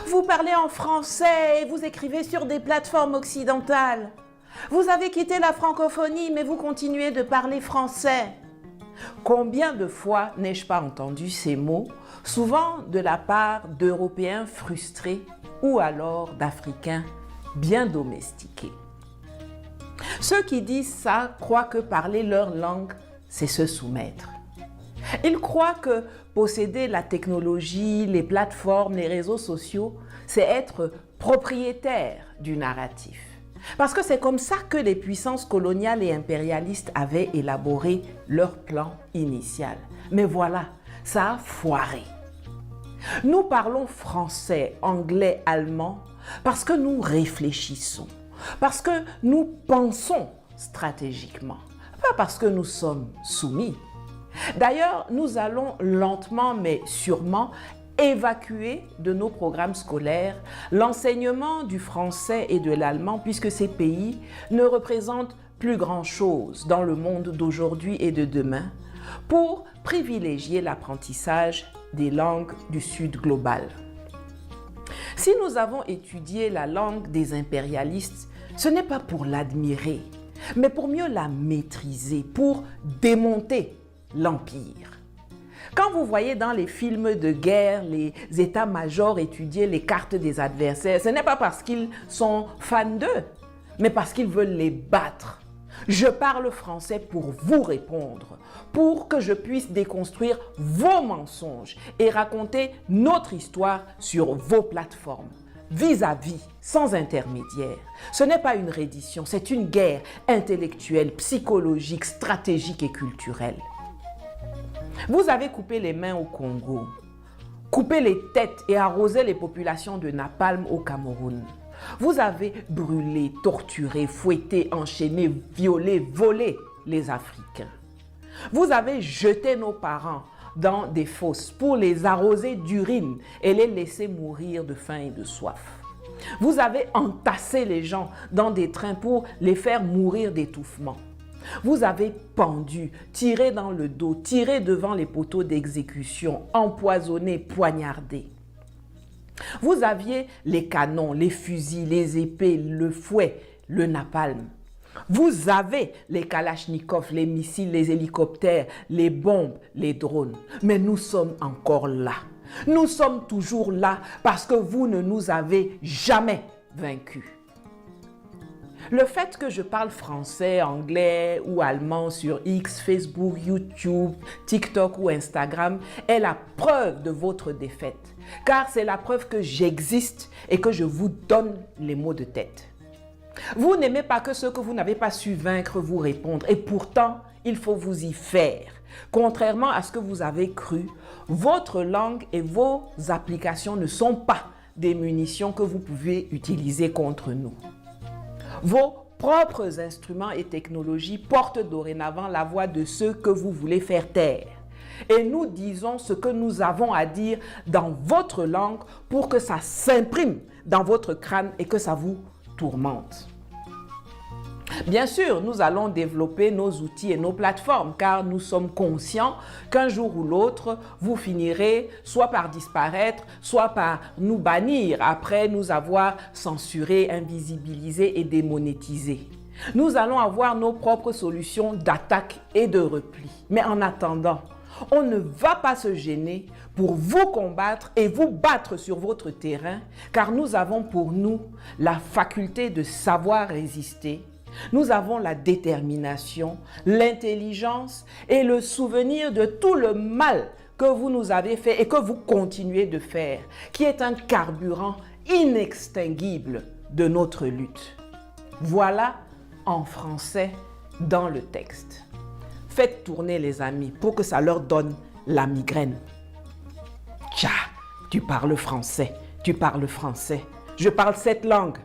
Vous parlez en français et vous écrivez sur des plateformes occidentales. Vous avez quitté la francophonie, mais vous continuez de parler français. Combien de fois n'ai-je pas entendu ces mots, souvent de la part d'Européens frustrés ou alors d'Africains bien domestiqués. Ceux qui disent ça croient que parler leur langue, c'est se soumettre. Ils croient que posséder la technologie, les plateformes, les réseaux sociaux, c'est être propriétaire du narratif. Parce que c'est comme ça que les puissances coloniales et impérialistes avaient élaboré leur plan initial. Mais voilà, ça a foiré. Nous parlons français, anglais, allemand parce que nous réfléchissons, parce que nous pensons stratégiquement, pas parce que nous sommes soumis. D'ailleurs, nous allons lentement mais sûrement évacuer de nos programmes scolaires l'enseignement du français et de l'allemand puisque ces pays ne représentent plus grand-chose dans le monde d'aujourd'hui et de demain pour privilégier l'apprentissage des langues du Sud global. Si nous avons étudié la langue des impérialistes, ce n'est pas pour l'admirer, mais pour mieux la maîtriser, pour démonter l'empire. Quand vous voyez dans les films de guerre les états-majors étudier les cartes des adversaires, ce n'est pas parce qu'ils sont fans d'eux, mais parce qu'ils veulent les battre. Je parle français pour vous répondre, pour que je puisse déconstruire vos mensonges et raconter notre histoire sur vos plateformes, vis-à-vis, sans intermédiaire. Ce n'est pas une reddition, c'est une guerre intellectuelle, psychologique, stratégique et culturelle. Vous avez coupé les mains au Congo, coupé les têtes et arrosé les populations de napalm au Cameroun. Vous avez brûlé, torturé, fouetté, enchaîné, violé, volé les Africains. Vous avez jeté nos parents dans des fosses pour les arroser d'urine et les laisser mourir de faim et de soif. Vous avez entassé les gens dans des trains pour les faire mourir d'étouffement. Vous avez pendu, tiré dans le dos, tiré devant les poteaux d'exécution, empoisonné, poignardé. Vous aviez les canons, les fusils, les épées, le fouet, le napalm. Vous avez les kalachnikovs, les missiles, les hélicoptères, les bombes, les drones. Mais nous sommes encore là. Nous sommes toujours là parce que vous ne nous avez jamais vaincus. Le fait que je parle français, anglais ou allemand sur X, Facebook, YouTube, TikTok ou Instagram est la preuve de votre défaite. Car c'est la preuve que j'existe et que je vous donne les mots de tête. Vous n'aimez pas que ceux que vous n'avez pas su vaincre vous répondent et pourtant, il faut vous y faire. Contrairement à ce que vous avez cru, votre langue et vos applications ne sont pas des munitions que vous pouvez utiliser contre nous. Vos propres instruments et technologies portent dorénavant la voix de ceux que vous voulez faire taire. Et nous disons ce que nous avons à dire dans votre langue pour que ça s'imprime dans votre crâne et que ça vous tourmente. Bien sûr, nous allons développer nos outils et nos plateformes car nous sommes conscients qu'un jour ou l'autre, vous finirez soit par disparaître, soit par nous bannir après nous avoir censurés, invisibilisés et démonétisés. Nous allons avoir nos propres solutions d'attaque et de repli. Mais en attendant, on ne va pas se gêner pour vous combattre et vous battre sur votre terrain car nous avons pour nous la faculté de savoir résister. Nous avons la détermination, l'intelligence et le souvenir de tout le mal que vous nous avez fait et que vous continuez de faire, qui est un carburant inextinguible de notre lutte. Voilà en français dans le texte. Faites tourner les amis pour que ça leur donne la migraine. Tcha, tu parles français, je parle cette langue.